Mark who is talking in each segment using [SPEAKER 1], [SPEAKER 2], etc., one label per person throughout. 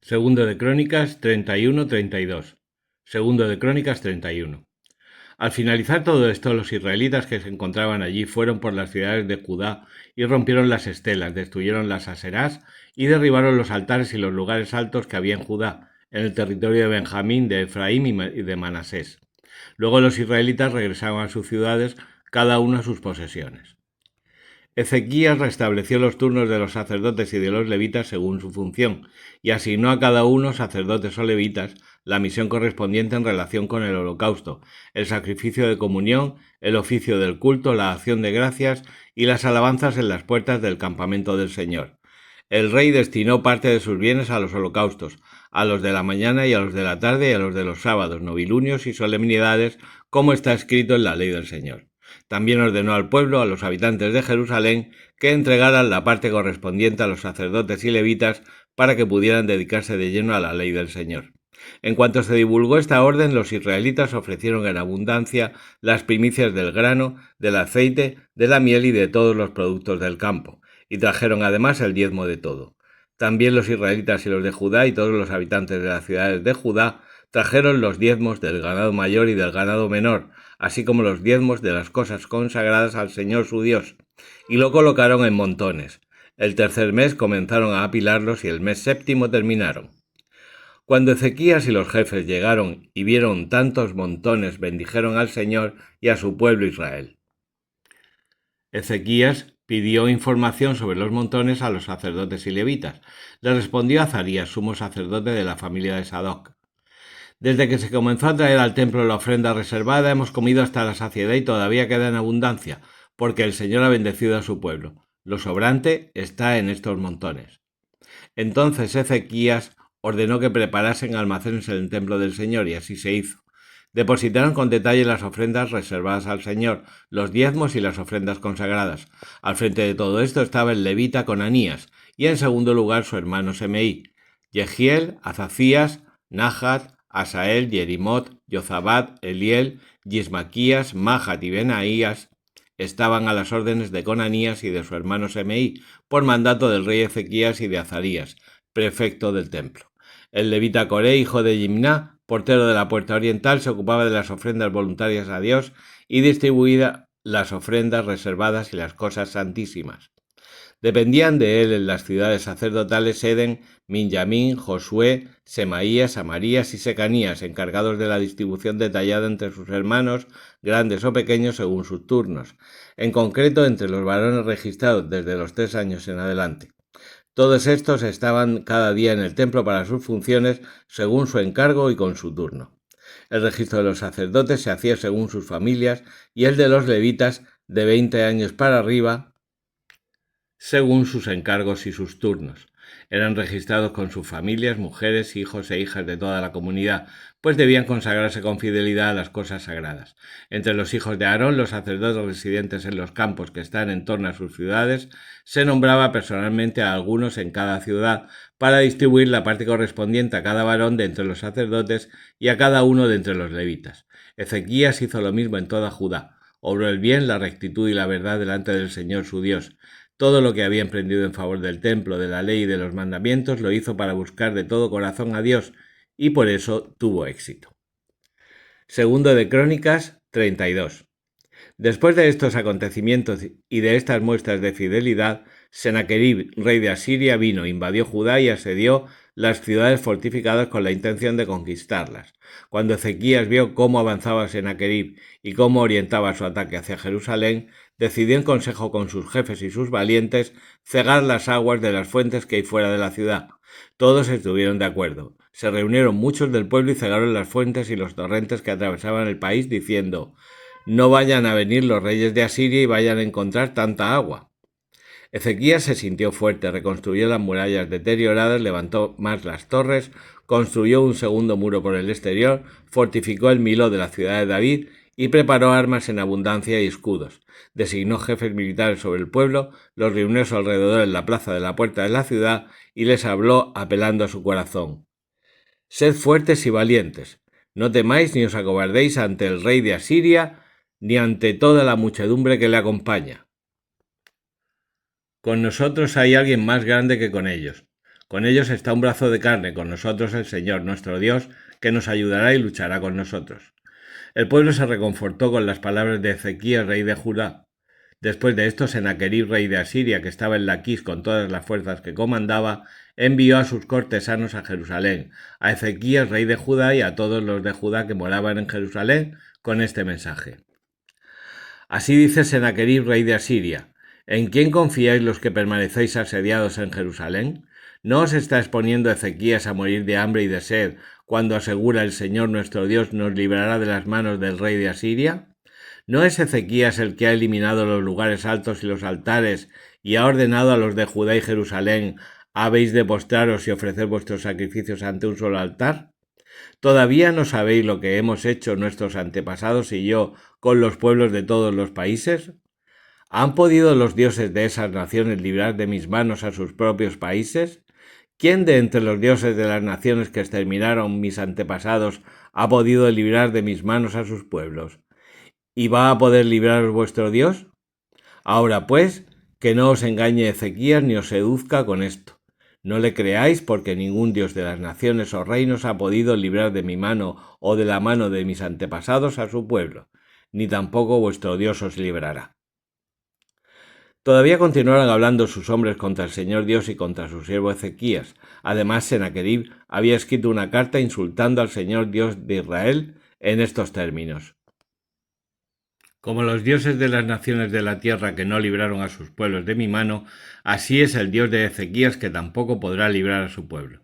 [SPEAKER 1] Segundo de Crónicas 31-32. Segundo de Crónicas 31. Al finalizar todo esto, los israelitas que se encontraban allí fueron por las ciudades de Judá y rompieron las estelas, destruyeron las aserás y derribaron los altares y los lugares altos que había en Judá, en el territorio de Benjamín, de Efraín y de Manasés. Luego los israelitas regresaron a sus ciudades, cada uno a sus posesiones. Ezequías restableció los turnos de los sacerdotes y de los levitas según su función, y asignó a cada uno, sacerdotes o levitas, la misión correspondiente en relación con el holocausto, el sacrificio de comunión, el oficio del culto, la acción de gracias y las alabanzas en las puertas del campamento del Señor. El rey destinó parte de sus bienes a los holocaustos, a los de la mañana y a los de la tarde y a los de los sábados, novilunios y solemnidades, como está escrito en la ley del Señor. También ordenó al pueblo, a los habitantes de Jerusalén, que entregaran la parte correspondiente a los sacerdotes y levitas para que pudieran dedicarse de lleno a la ley del Señor. En cuanto se divulgó esta orden, los israelitas ofrecieron en abundancia las primicias del grano, del aceite, de la miel y de todos los productos del campo, y trajeron además el diezmo de todo. También los israelitas y los de Judá y todos los habitantes de las ciudades de Judá trajeron los diezmos del ganado mayor y del ganado menor, así como los diezmos de las cosas consagradas al Señor su Dios, y lo colocaron en montones. El tercer mes comenzaron a apilarlos y el mes séptimo terminaron. Cuando Ezequías y los jefes llegaron y vieron tantos montones, bendijeron al Señor y a su pueblo Israel. Ezequías pidió información sobre los montones a los sacerdotes y levitas. Le respondió Azarías, sumo sacerdote de la familia de Sadoc. Desde que se comenzó a traer al templo la ofrenda reservada, hemos comido hasta la saciedad y todavía queda en abundancia, porque el Señor ha bendecido a su pueblo. Lo sobrante está en estos montones. Entonces Ezequías ordenó que preparasen almacenes en el templo del Señor, y así se hizo. Depositaron con detalle las ofrendas reservadas al Señor, los diezmos y las ofrendas consagradas. Al frente de todo esto estaba el levita Conanías, y en segundo lugar su hermano Semeí, Yehiel, Azacías, Nahat, Asael, Yerimot, Yozabad, Eliel, Yismaquías, Mahat y Benaías estaban a las órdenes de Conanías y de su hermano Semeí, por mandato del rey Ezequías y de Azarías, prefecto del templo. El levita Coré, hijo de Yimná, portero de la puerta oriental, se ocupaba de las ofrendas voluntarias a Dios y distribuía las ofrendas reservadas y las cosas santísimas. Dependían de él en las ciudades sacerdotales Eden, Minjamín, Josué, Semaías, Amarías y Secanías, encargados de la distribución detallada entre sus hermanos, grandes o pequeños según sus turnos, en concreto entre los varones registrados desde los 3 años en adelante. Todos estos estaban cada día en el templo para sus funciones según su encargo y con su turno. El registro de los sacerdotes se hacía según sus familias y el de los levitas de 20 años para arriba según sus encargos y sus turnos. Eran registrados con sus familias, mujeres, hijos e hijas de toda la comunidad, pues debían consagrarse con fidelidad a las cosas sagradas. Entre los hijos de Aarón, los sacerdotes residentes en los campos que están en torno a sus ciudades, se nombraba personalmente a algunos en cada ciudad para distribuir la parte correspondiente a cada varón de entre los sacerdotes y a cada uno de entre los levitas. Ezequías hizo lo mismo en toda Judá. Obró el bien, la rectitud y la verdad delante del Señor su Dios. Todo lo que había emprendido en favor del templo, de la ley y de los mandamientos lo hizo para buscar de todo corazón a Dios, y por eso tuvo éxito. Segundo de Crónicas 32. Después de estos acontecimientos y de estas muestras de fidelidad, Senaquerib, rey de Asiria, vino, invadió Judá y asedió las ciudades fortificadas con la intención de conquistarlas. Cuando Ezequías vio cómo avanzaba Senaquerib y cómo orientaba su ataque hacia Jerusalén, decidió en consejo con sus jefes y sus valientes cegar las aguas de las fuentes que hay fuera de la ciudad. Todos estuvieron de acuerdo. Se reunieron muchos del pueblo y cegaron las fuentes y los torrentes que atravesaban el país, diciendo: no vayan a venir los reyes de Asiria y vayan a encontrar tanta agua. Ezequías se sintió fuerte, reconstruyó las murallas deterioradas, levantó más las torres, construyó un segundo muro por el exterior, fortificó el Miló de la ciudad de David y preparó armas en abundancia y escudos. Designó jefes militares sobre el pueblo, los reunió a su alrededor en la plaza de la puerta de la ciudad y les habló apelando a su corazón. Sed fuertes y valientes, no temáis ni os acobardéis ante el rey de Asiria, ni ante toda la muchedumbre que le acompaña. Con nosotros hay alguien más grande que con ellos. Con ellos está un brazo de carne, con nosotros el Señor, nuestro Dios, que nos ayudará y luchará con nosotros. El pueblo se reconfortó con las palabras de Ezequías, rey de Judá. Después de esto, Senaquerib, rey de Asiria, que estaba en Laquis con todas las fuerzas que comandaba, envió a sus cortesanos a Jerusalén, a Ezequías, rey de Judá, y a todos los de Judá que moraban en Jerusalén, con este mensaje. Así dice Senaquerib, rey de Asiria: ¿en quién confiáis los que permanecéis asediados en Jerusalén? ¿No os está exponiendo Ezequías a morir de hambre y de sed, cuando asegura el Señor nuestro Dios nos librará de las manos del rey de Asiria? ¿No es Ezequías el que ha eliminado los lugares altos y los altares, y ha ordenado a los de Judá y Jerusalén: habéis de postraros y ofrecer vuestros sacrificios ante un solo altar? ¿Todavía no sabéis lo que hemos hecho nuestros antepasados y yo con los pueblos de todos los países? ¿Han podido los dioses de esas naciones librar de mis manos a sus propios países? ¿Quién de entre los dioses de las naciones que exterminaron mis antepasados ha podido librar de mis manos a sus pueblos? ¿Y va a poder libraros vuestro Dios? Ahora pues, que no os engañe Ezequías ni os seduzca con esto. No le creáis, porque ningún dios de las naciones o reinos ha podido librar de mi mano o de la mano de mis antepasados a su pueblo, ni tampoco vuestro Dios os librará. Todavía continuaron hablando sus hombres contra el Señor Dios y contra su siervo Ezequías. Además, Senaquerib había escrito una carta insultando al Señor Dios de Israel en estos términos: como los dioses de las naciones de la tierra que no libraron a sus pueblos de mi mano, así es el Dios de Ezequías, que tampoco podrá librar a su pueblo.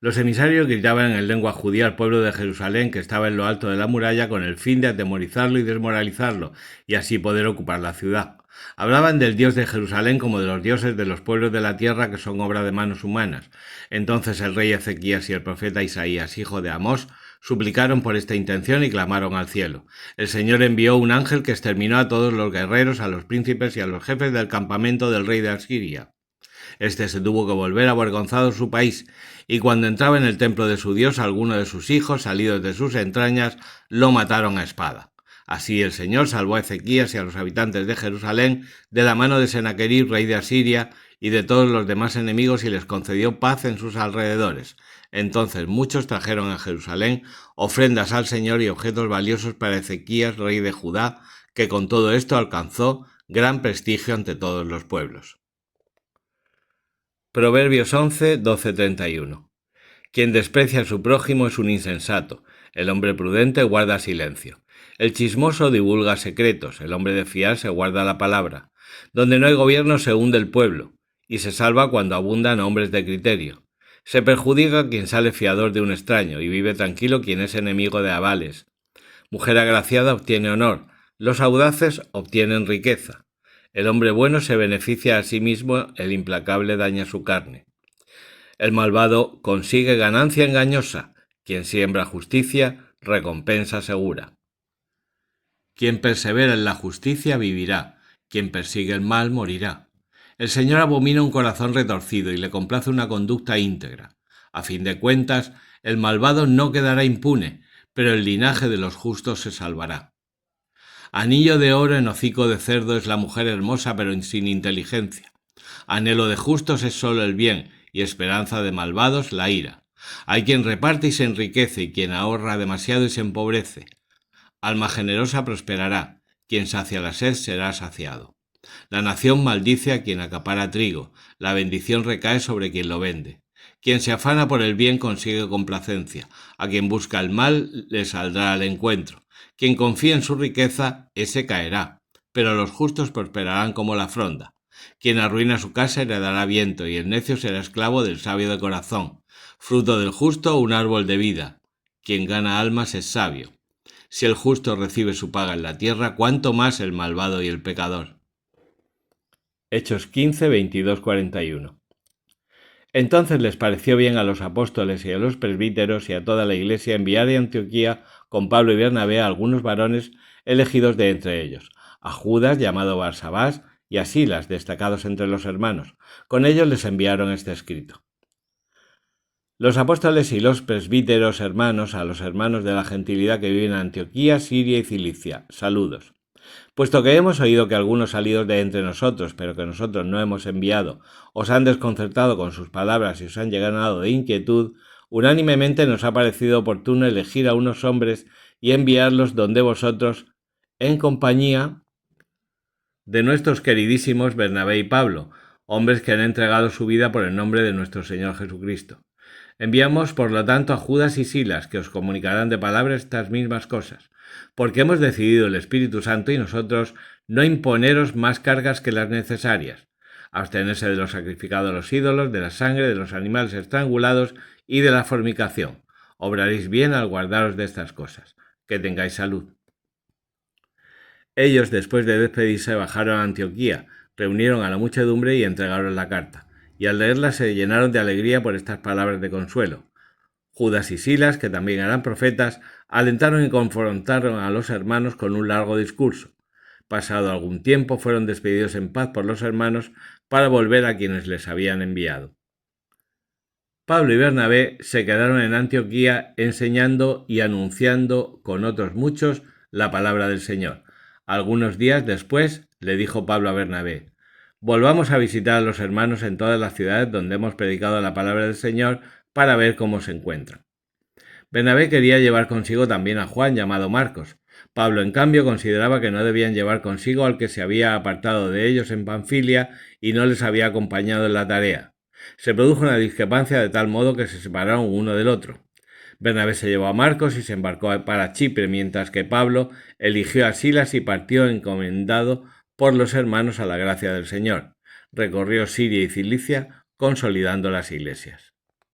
[SPEAKER 1] Los emisarios gritaban en lengua judía al pueblo de Jerusalén, que estaba en lo alto de la muralla, con el fin de atemorizarlo y desmoralizarlo, y así poder ocupar la ciudad. Hablaban del Dios de Jerusalén como de los dioses de los pueblos de la tierra, que son obra de manos humanas. Entonces el rey Ezequías y el profeta Isaías, hijo de Amós, suplicaron por esta intención y clamaron al cielo. El Señor envió un ángel que exterminó a todos los guerreros, a los príncipes y a los jefes del campamento del rey de Asiria. Este se tuvo que volver avergonzado a su país, y cuando entraba en el templo de su Dios, alguno de sus hijos, salidos de sus entrañas, lo mataron a espada. Así el Señor salvó a Ezequías y a los habitantes de Jerusalén de la mano de Senaquerib, rey de Asiria, y de todos los demás enemigos, y les concedió paz en sus alrededores. Entonces muchos trajeron a Jerusalén ofrendas al Señor y objetos valiosos para Ezequías, rey de Judá, que con todo esto alcanzó gran prestigio ante todos los pueblos. Proverbios 11, 12-31. Quien desprecia a su prójimo es un insensato. El hombre prudente guarda silencio. El chismoso divulga secretos. El hombre de fiar se guarda la palabra. Donde no hay gobierno se hunde el pueblo, y se salva cuando abundan hombres de criterio. Se perjudica quien sale fiador de un extraño, y vive tranquilo quien es enemigo de avales. Mujer agraciada obtiene honor. Los audaces obtienen riqueza. El hombre bueno se beneficia a sí mismo, el implacable daña su carne. El malvado consigue ganancia engañosa. Quien siembra justicia, recompensa segura. Quien persevera en la justicia vivirá. Quien persigue el mal morirá. El Señor abomina un corazón retorcido y le complace una conducta íntegra. A fin de cuentas, el malvado no quedará impune, pero el linaje de los justos se salvará. Anillo de oro en hocico de cerdo es la mujer hermosa pero sin inteligencia. Anhelo de justos es solo el bien, y esperanza de malvados la ira. Hay quien reparte y se enriquece, y quien ahorra demasiado y se empobrece. Alma generosa prosperará, quien sacia la sed será saciado. La nación maldice a quien acapara trigo, la bendición recae sobre quien lo vende. Quien se afana por el bien consigue complacencia, a quien busca el mal le saldrá al encuentro. Quien confía en su riqueza, ese caerá, pero los justos prosperarán como la fronda. Quien arruina su casa heredará viento, y el necio será esclavo del sabio de corazón. Fruto del justo, un árbol de vida. Quien gana almas es sabio. Si el justo recibe su paga en la tierra, ¿cuánto más el malvado y el pecador? Hechos 15, 22, 41. Entonces les pareció bien a los apóstoles y a los presbíteros y a toda la iglesia enviar de Antioquía con Pablo y Bernabé a algunos varones elegidos de entre ellos, a Judas llamado Barsabás y a Silas, destacados entre los hermanos. Con ellos les enviaron este escrito. Los apóstoles y los presbíteros hermanos a los hermanos de la gentilidad que viven en Antioquía, Siria y Cilicia, saludos. Puesto que hemos oído que algunos salidos de entre nosotros, pero que nosotros no hemos enviado, os han desconcertado con sus palabras y os han llenado de inquietud, unánimemente nos ha parecido oportuno elegir a unos hombres y enviarlos donde vosotros, en compañía de nuestros queridísimos Bernabé y Pablo, hombres que han entregado su vida por el nombre de nuestro Señor Jesucristo. Enviamos, por lo tanto, a Judas y Silas, que os comunicarán de palabra estas mismas cosas, porque hemos decidido el Espíritu Santo y nosotros no imponeros más cargas que las necesarias, abstenerse de lo sacrificado a los ídolos, de la sangre, de los animales estrangulados y de la fornicación. Obraréis bien al guardaros de estas cosas. Que tengáis salud. Ellos, después de despedirse, bajaron a Antioquía, reunieron a la muchedumbre y entregaron la carta, y al leerla se llenaron de alegría por estas palabras de consuelo. Judas y Silas, que también eran profetas, alentaron y confrontaron a los hermanos con un largo discurso. Pasado algún tiempo fueron despedidos en paz por los hermanos para volver a quienes les habían enviado. Pablo y Bernabé se quedaron en Antioquía enseñando y anunciando con otros muchos la palabra del Señor. Algunos días después le dijo Pablo a Bernabé: volvamos a visitar a los hermanos en todas las ciudades donde hemos predicado la palabra del Señor para ver cómo se encuentran. Bernabé quería llevar consigo también a Juan, llamado Marcos. Pablo, en cambio, consideraba que no debían llevar consigo al que se había apartado de ellos en Panfilia y no les había acompañado en la tarea. Se produjo una discrepancia de tal modo que se separaron uno del otro. Bernabé se llevó a Marcos y se embarcó para Chipre, mientras que Pablo eligió a Silas y partió encomendado por los hermanos a la gracia del Señor. Recorrió Siria y Cilicia, consolidando las iglesias.